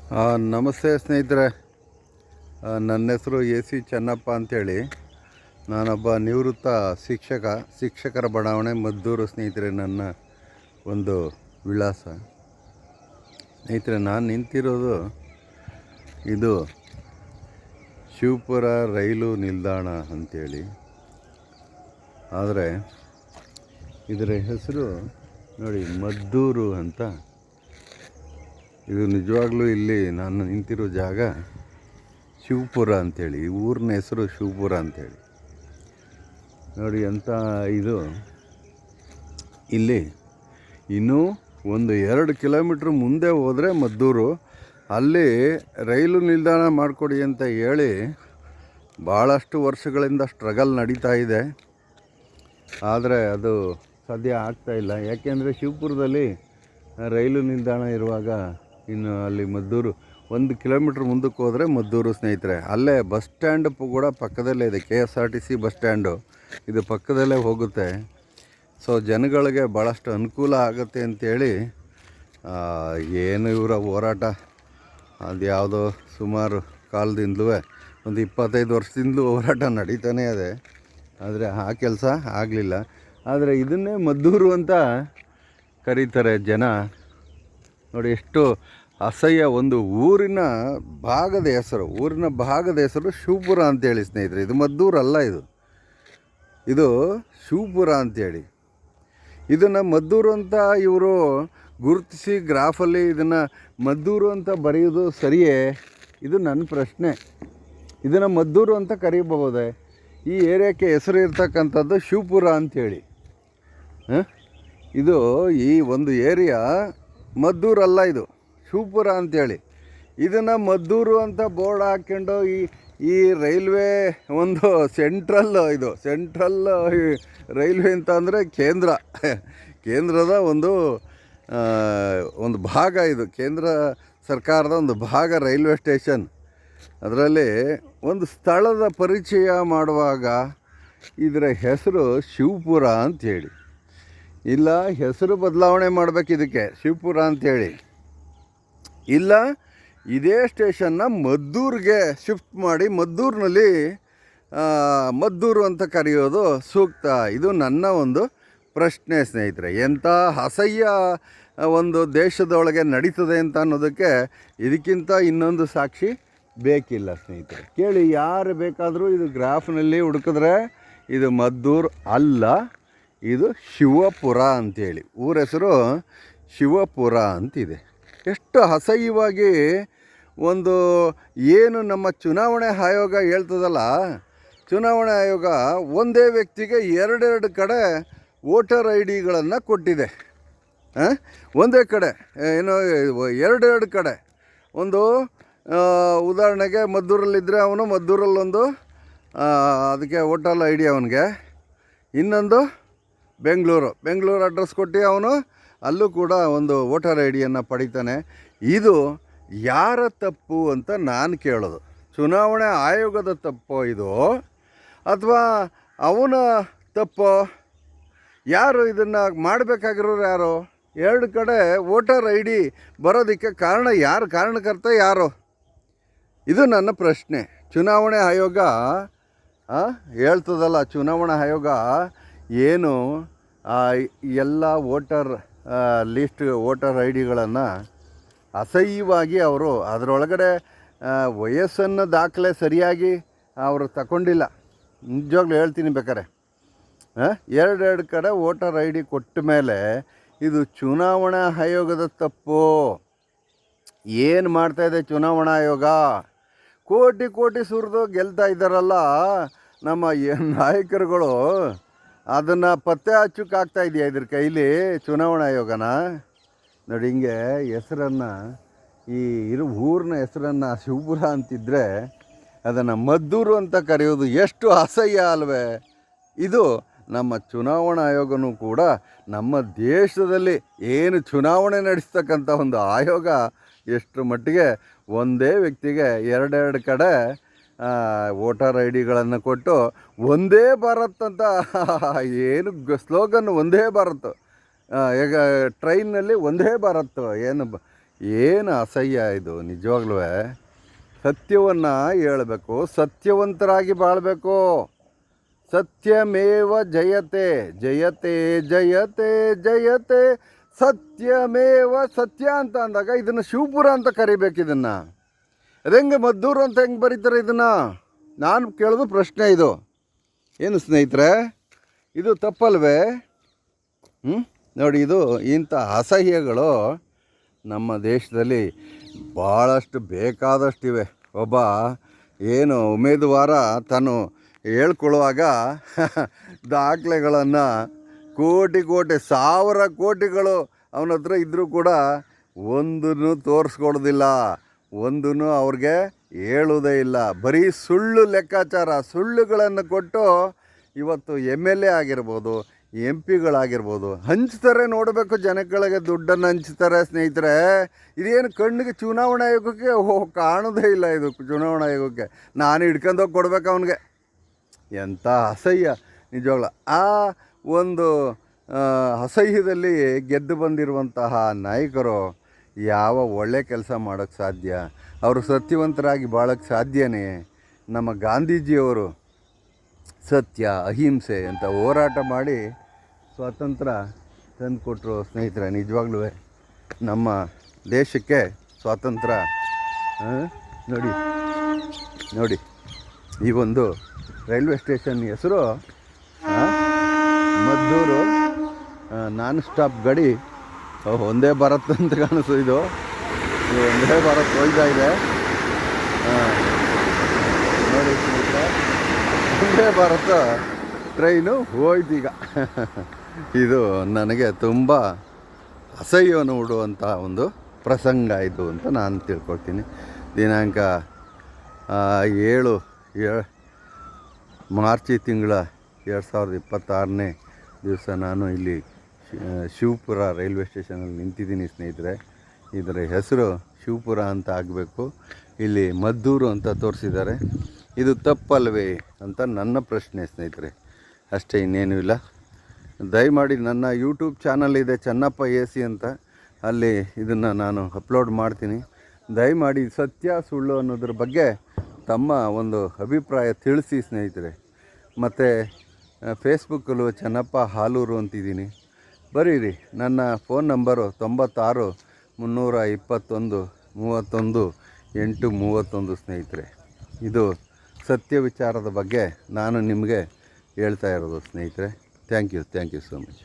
ನಮಸ್ತೆ ಸ್ನೇಹಿತರೆ. ನನ್ನ ಹೆಸರು ಎ ಸಿ ಚೆನ್ನಪ್ಪ ಅಂಥೇಳಿ. ನಾನೊಬ್ಬ ನಿವೃತ್ತ ಶಿಕ್ಷಕರ ಬಡಾವಣೆ ಮದ್ದೂರು ಸ್ನೇಹಿತರೆ ನನ್ನ ಒಂದು ವಿಳಾಸ. ಸ್ನೇಹಿತರೆ, ನಾನು ನಿಂತಿರೋದು ಇದು ಶಿವಪುರ ರೈಲು ನಿಲ್ದಾಣ ಅಂಥೇಳಿ. ಆದರೆ ಇದರ ಹೆಸರು ನೋಡಿ ಮದ್ದೂರು ಅಂತ. ಇದು ನಿಜವಾಗ್ಲೂ ಇಲ್ಲಿ ನಾನು ನಿಂತಿರೋ ಜಾಗ ಶಿವಪುರ ಅಂಥೇಳಿ. ಈ ಊರಿನ ಹೆಸರು ಶಿವಪುರ ಅಂಥೇಳಿ. ನೋಡಿ ಅಂತ ಇದು ಇಲ್ಲಿ ಇನ್ನೂ ಒಂದು 2 ಕಿಲೋಮೀಟ್ರ್ ಮುಂದೆ ಹೋದರೆ ಮದ್ದೂರು. ಅಲ್ಲಿ ರೈಲು ನಿಲ್ದಾಣ ಮಾಡಿಕೊಡಿ ಅಂತ ಹೇಳಿ ಭಾಳಷ್ಟು ವರ್ಷಗಳಿಂದ ಸ್ಟ್ರಗಲ್ ನಡೀತಾ ಇದೆ. ಆದರೆ ಅದು ಸಾಧ್ಯ ಆಗ್ತಾಯಿಲ್ಲ. ಯಾಕೆಂದರೆ ಶಿವಪುರದಲ್ಲಿ ರೈಲು ನಿಲ್ದಾಣ ಇರುವಾಗ ಇನ್ನು ಅಲ್ಲಿ ಮದ್ದೂರು 1 ಕಿಲೋಮೀಟ್ರ್ ಮುಂದಕ್ಕೆ ಹೋದರೆ ಮದ್ದೂರು ಸ್ನೇಹಿತರೆ. ಅಲ್ಲೇ ಬಸ್ ಸ್ಟ್ಯಾಂಡ್ ಕೂಡ ಪಕ್ಕದಲ್ಲೇ ಇದೆ. KSRTC ಬಸ್ ಸ್ಟ್ಯಾಂಡು ಇದು ಪಕ್ಕದಲ್ಲೇ ಹೋಗುತ್ತೆ. ಸೊ ಜನಗಳಿಗೆ ಭಾಳಷ್ಟು ಅನುಕೂಲ ಆಗುತ್ತೆ ಅಂಥೇಳಿ ಏನು ಇವರ ಹೋರಾಟ ಅದು ಯಾವುದೋ ಸುಮಾರು ಕಾಲದಿಂದಲೂ ಒಂದು 25 ವರ್ಷದಿಂದಲೂ ಹೋರಾಟ ನಡೀತಾನೇ ಇದೆ. ಆದರೆ ಆ ಕೆಲಸ ಆಗಲಿಲ್ಲ. ಆದರೆ ಇದನ್ನೇ ಮದ್ದೂರು ಅಂತ ಕರೀತಾರೆ ಜನ. ನೋಡಿ ಎಷ್ಟು ಅಸಹ್ಯ. ಒಂದು ಊರಿನ ಭಾಗದ ಹೆಸರು ಶಿವಪುರ ಅಂತೇಳಿ ಸ್ನೇಹಿತರೆ. ಇದು ಮದ್ದೂರು ಅಲ್ಲ, ಇದು ಶಿವಪುರ ಅಂಥೇಳಿ. ಇದನ್ನು ಮದ್ದೂರು ಅಂತ ಇವರು ಗುರುತಿಸಿ ಗ್ರಾಫಲ್ಲಿ ಇದನ್ನು ಮದ್ದೂರು ಅಂತ ಬರೆಯೋದು ಸರಿಯೇ? ಇದು ನನ್ನ ಪ್ರಶ್ನೆ. ಇದನ್ನು ಮದ್ದೂರು ಅಂತ ಕರೀಬಹುದೇ? ಈ ಏರಿಯಾಕ್ಕೆ ಹೆಸರು ಇರ್ತಕ್ಕಂಥದ್ದು ಶಿವಪುರ ಅಂಥೇಳಿ. ಇದು ಈ ಒಂದು ಏರಿಯಾ ಮದ್ದೂರಲ್ಲ, ಇದು ಶಿವಪುರ ಅಂಥೇಳಿ. ಇದನ್ನು ಮದ್ದೂರು ಅಂತ ಬೋರ್ಡ್ ಹಾಕ್ಕೊಂಡು ಈ ರೈಲ್ವೆ ಒಂದು ಸೆಂಟ್ರಲ್ ರೈಲ್ವೆ ಅಂತ ಅಂದರೆ ಕೇಂದ್ರದ ಒಂದು ಭಾಗ. ಇದು ಕೇಂದ್ರ ಸರ್ಕಾರದ ಒಂದು ಭಾಗ ರೈಲ್ವೆ ಸ್ಟೇಷನ್. ಅದರಲ್ಲಿ ಒಂದು ಸ್ಥಳದ ಪರಿಚಯ ಮಾಡುವಾಗ ಇದರ ಹೆಸರು ಶಿವಪುರ ಅಂಥೇಳಿ. ಇಲ್ಲ ಹೆಸರು ಬದಲಾವಣೆ ಮಾಡಬೇಕು ಇದಕ್ಕೆ, ಶಿವಪುರ ಅಂಥೇಳಿ. ಇಲ್ಲ ಇದೇ ಸ್ಟೇಷನ್ನ ಮದ್ದೂರಿಗೆ ಶಿಫ್ಟ್ ಮಾಡಿ ಮದ್ದೂರಿನಲ್ಲಿ ಮದ್ದೂರು ಅಂತ ಕರೆಯೋದು ಸೂಕ್ತ. ಇದು ನನ್ನ ಒಂದು ಪ್ರಶ್ನೆ ಸ್ನೇಹಿತರೆ. ಎಂಥ ಅಸಹ್ಯ ಒಂದು ದೇಶದೊಳಗೆ ನಡೀತದೆ ಅಂತ ಅನ್ನೋದಕ್ಕೆ ಇದಕ್ಕಿಂತ ಇನ್ನೊಂದು ಸಾಕ್ಷಿ ಬೇಕಿಲ್ಲ ಸ್ನೇಹಿತರೆ. ಕೇಳಿ, ಯಾರು ಬೇಕಾದರೂ ಇದು ಗ್ರಾಫ್ನಲ್ಲಿ ಹುಡುಕಿದ್ರೆ ಇದು ಮದ್ದೂರು ಅಲ್ಲ, ಇದು ಶಿವಪುರ ಅಂಥೇಳಿ. ಊರ ಹೆಸರು ಶಿವಪುರ ಅಂತಿದೆ. ಎಷ್ಟು ಅಸಹ್ಯವಾಗಿ ಒಂದು ಏನು ನಮ್ಮ ಚುನಾವಣೆ ಆಯೋಗ ಹೇಳ್ತದಲ್ಲ, ಚುನಾವಣೆ ಆಯೋಗ ಒಂದೇ ವ್ಯಕ್ತಿಗೆ 2 ಕಡೆ ವೋಟರ್ ID ಗಳನ್ನು ಕೊಟ್ಟಿದೆ. ಒಂದೇ ಕಡೆ ಏನೋ 2 ಕಡೆ. ಒಂದು ಉದಾಹರಣೆಗೆ ಮದ್ದೂರಲ್ಲಿದ್ದರೆ ಅವನು ಮದ್ದೂರಲ್ಲೊಂದು ಅದಕ್ಕೆ ವೋಟರ್ ID ಅವನಿಗೆ, ಇನ್ನೊಂದು ಬೆಂಗಳೂರು ಅಡ್ರೆಸ್ ಕೊಟ್ಟು ಅವನು ಅಲ್ಲೂ ಕೂಡ ಒಂದು ವೋಟರ್ ID ಪಡಿತಾನೆ. ಇದು ಯಾರ ತಪ್ಪು ಅಂತ ನಾನು ಕೇಳೋದು. ಚುನಾವಣೆ ಆಯೋಗದ ತಪ್ಪೋ ಇದು, ಅಥವಾ ಅವನ ತಪ್ಪೋ? ಯಾರು ಇದನ್ನು ಮಾಡಬೇಕಾಗಿರೋರು ಯಾರು? 2 ಕಡೆ ವೋಟರ್ ID ಬರೋದಕ್ಕೆ ಕಾರಣಕರ್ತ ಯಾರು? ಇದು ನನ್ನ ಪ್ರಶ್ನೆ. ಚುನಾವಣೆ ಆಯೋಗ ಹೇಳ್ತದಲ್ಲ, ಚುನಾವಣಾ ಆಯೋಗ ಏನು ಎಲ್ಲ ವೋಟರ್ ID ಗಳನ್ನು ಅಸಹ್ಯವಾಗಿ ಅವರು ಅದರೊಳಗಡೆ ವಯಸ್ಸನ್ನು ದಾಖಲೆ ಸರಿಯಾಗಿ ಅವರು ತಗೊಂಡಿಲ್ಲ. ನಿಜವಾಗ್ಲೂ ಹೇಳ್ತೀನಿ ಬೇಕಾರೆ. 2 ಕಡೆ ವೋಟರ್ ID ಕೊಟ್ಟ ಮೇಲೆ ಇದು ಚುನಾವಣಾ ಆಯೋಗದ ತಪ್ಪು. ಏನು ಮಾಡ್ತಾಯಿದೆ ಚುನಾವಣಾ ಆಯೋಗ? ಕೋಟಿ ಸುರಿದು ಗೆಲ್ತಾ ಇದ್ದಾರಲ್ಲ ನಮ್ಮ ನಾಯಕರುಗಳು, ಅದನ್ನು ಪತ್ತೆ ಹಚ್ಚೋಕ್ಕಾಗ್ತಾ ಇದೆಯಾ ಇದ್ರ ಕೈಲಿ ಚುನಾವಣಾ ಆಯೋಗನ? ನೋಡಿ, ಹಿಂಗೆ ಹೆಸರನ್ನು ಊರಿನ ಹೆಸರನ್ನು ಶಿವಪುರ ಅಂತಿದ್ದರೆ ಅದನ್ನು ಮದ್ದೂರು ಅಂತ ಕರೆಯೋದು ಎಷ್ಟು ಅಸಹ್ಯ ಅಲ್ವೇ? ಇದು ನಮ್ಮ ಚುನಾವಣಾ ಆಯೋಗನೂ ಕೂಡ ನಮ್ಮ ದೇಶದಲ್ಲಿ ಏನು ಚುನಾವಣೆ ನಡೆಸ್ತಕ್ಕಂಥ ಒಂದು ಆಯೋಗ ಎಷ್ಟು ಮಟ್ಟಿಗೆ ಒಂದೇ ವ್ಯಕ್ತಿಗೆ 2 ಕಡೆ ವೋಟರ್ ID ಗಳನ್ನು ಕೊಟ್ಟು ಒಂದೇ ಭಾರತ್ ಅಂತ ಏನು ಸ್ಲೋಗನ್, ಒಂದೇ ಭಾರತ್. ಈಗ ಟ್ರೈನ್ನಲ್ಲಿ ಒಂದೇ ಭಾರತ್ ಏನು ಏನು ಅಸಹ್ಯ ಇದು ನಿಜವಾಗ್ಲೂ. ಸತ್ಯವನ್ನು ಹೇಳಬೇಕು, ಸತ್ಯವಂತರಾಗಿ ಬಾಳಬೇಕು. ಸತ್ಯಮೇವ ಜಯತೆ ಜಯತೆ ಜಯತೆ ಜಯತೆ ಸತ್ಯಮೇವ. ಸತ್ಯ ಅಂತ ಅಂದಾಗ ಇದನ್ನು ಶಿವಪುರ ಅಂತ ಕರಿಬೇಕು. ಇದನ್ನು ಅದೆಂಗೆ ಮದ್ದೂರು ಅಂತ ಹೆಂಗೆ ಬರೀತಾರೆ ಇದನ್ನು? ನಾನು ಕೇಳೋದು ಪ್ರಶ್ನೆ ಇದು. ಏನು ಸ್ನೇಹಿತರೆ, ಇದು ತಪ್ಪಲ್ವೇ? ನೋಡಿ, ಇದು ಇಂಥ ಅಸಹ್ಯಗಳು ನಮ್ಮ ದೇಶದಲ್ಲಿ ಭಾಳಷ್ಟು ಬೇಕಾದಷ್ಟಿವೆ. ಒಬ್ಬ ಏನು ಉಮೇದುವಾರ ತಾನು ಹೇಳ್ಕೊಳ್ಳುವಾಗ ದಾಖಲೆಗಳನ್ನು ಕೋಟಿ ಸಾವಿರ ಕೋಟಿಗಳು ಅವನ ಹತ್ರ ಇದ್ದರೂ ಕೂಡ ಒಂದನ್ನು ತೋರಿಸ್ಕೊಡೋದಿಲ್ಲ, ಒಂದನ್ನು ಅವ್ರಿಗೆ ಹೇಳೋದೇ ಇಲ್ಲ. ಬರೀ ಸುಳ್ಳು ಲೆಕ್ಕಾಚಾರ, ಸುಳ್ಳುಗಳನ್ನು ಕೊಟ್ಟು ಇವತ್ತು MLA ಆಗಿರ್ಬೋದು, MP ಗಳಾಗಿರ್ಬೋದು ಹಂಚ್ತಾರೆ. ನೋಡಬೇಕು, ಜನಗಳಿಗೆ ದುಡ್ಡನ್ನು ಹಂಚ್ತಾರೆ ಸ್ನೇಹಿತರೆ. ಇದೇನು ಕಣ್ಣಿಗೆ ಚುನಾವಣಾ ಆಯೋಗಕ್ಕೆ ಕಾಣೋದೇ ಇಲ್ಲ. ಇದು ಚುನಾವಣಾ ಆಯೋಗಕ್ಕೆ ನಾನು ಹಿಡ್ಕೊಂಡೋಗಿ ಕೊಡ್ಬೇಕು ಅವನಿಗೆ. ಎಂಥ ಅಸಹ್ಯ ನಿಜವಾಗ್ಲ. ಆ ಒಂದು ಅಸಹ್ಯದಲ್ಲಿ ಗೆದ್ದು ಬಂದಿರುವಂತಹ ನಾಯಕರು ಯಾವ ಒಳ್ಳೆ ಕೆಲಸ ಮಾಡೋಕ್ಕೆ ಸಾಧ್ಯ? ಅವರು ಸತ್ಯವಂತರಾಗಿ ಬಾಳೋಕ್ಕೆ ಸಾಧ್ಯನೇ? ನಮ್ಮ ಗಾಂಧೀಜಿಯವರು ಸತ್ಯ ಅಹಿಂಸೆ ಅಂತ ಹೋರಾಟ ಮಾಡಿ ಸ್ವಾತಂತ್ರ್ಯ ತಂದುಕೊಟ್ರು ಸ್ನೇಹಿತರೆ. ನಿಜವಾಗ್ಲೂ ನಮ್ಮ ದೇಶಕ್ಕೆ ಸ್ವಾತಂತ್ರ್ಯ ನೋಡಿ ನೋಡಿ. ಈ ಒಂದು ರೈಲ್ವೆ ಸ್ಟೇಷನ್ ಹೆಸರು ಮದ್ದೂರು ನಾನ್ ಸ್ಟಾಪ್ ಗಾಡಿ. ಒಂದೇ ಭಾರತ್ ಅಂತ ಕಾಣಿಸು. ಇದು ಒಂದೇ ಭಾರತ್ ಹೋಗ್ತಾ ಇದೆ ನೋಡಿ ಸ್ನೇಹಿತರೆ. ಒಂದೇ ಭಾರತ ಟ್ರೈನು ಹೋಯ್ತೀಗ. ಇದು ನನಗೆ ತುಂಬ ಅಸಹ್ಯವನ್ನು ಉಡುವಂಥ ಒಂದು ಪ್ರಸಂಗ ಇದು ಅಂತ ನಾನು ತಿಳ್ಕೊಳ್ತೀನಿ. ದಿನಾಂಕ 7 ಮಾರ್ಚ್ ತಿಂಗಳ 2026ನೇ ದಿವಸ ನಾನು ಇಲ್ಲಿ ಶಿವಪುರ ರೈಲ್ವೆ ಸ್ಟೇಷನಲ್ಲಿ ನಿಂತಿದ್ದೀನಿ ಸ್ನೇಹಿತರೆ. ಇದರ ಹೆಸರು ಶಿವಪುರ ಅಂತ ಆಗಬೇಕು. ಇಲ್ಲಿ ಮದ್ದೂರು ಅಂತ ತೋರಿಸಿದ್ದಾರೆ. ಇದು ತಪ್ಪಲ್ವೇ ಅಂತ ನನ್ನ ಪ್ರಶ್ನೆ ಸ್ನೇಹಿತರೆ. ಅಷ್ಟೇ, ಇನ್ನೇನೂ ಇಲ್ಲ. ದಯಮಾಡಿ ನನ್ನ ಯೂಟ್ಯೂಬ್ ಚಾನಲ್ ಇದೆ ಚನ್ನಪ್ಪ AC ಅಂತ, ಅಲ್ಲಿ ಇದನ್ನು ನಾನು ಅಪ್ಲೋಡ್ ಮಾಡ್ತೀನಿ. ದಯಮಾಡಿ ಸತ್ಯ ಸುಳ್ಳು ಅನ್ನೋದ್ರ ಬಗ್ಗೆ ತಮ್ಮ ಒಂದು ಅಭಿಪ್ರಾಯ ತಿಳಿಸಿ ಸ್ನೇಹಿತರೆ. ಮತ್ತು ಫೇಸ್ಬುಕ್ಕಲ್ಲೂ ಚನ್ನಪ್ಪ ಹಾಲೂರು ಅಂತಿದ್ದೀನಿ, ಬರೀರಿ. ನನ್ನ ಫೋನ್ ನಂಬರು 96 321 31 831 ಸ್ನೇಹಿತರೆ. ಇದು ಸತ್ಯ ವಿಚಾರದ ಬಗ್ಗೆ ನಾನು ನಿಮಗೆ ಹೇಳ್ತಾ ಇರೋದು ಸ್ನೇಹಿತರೆ. Thank you so much.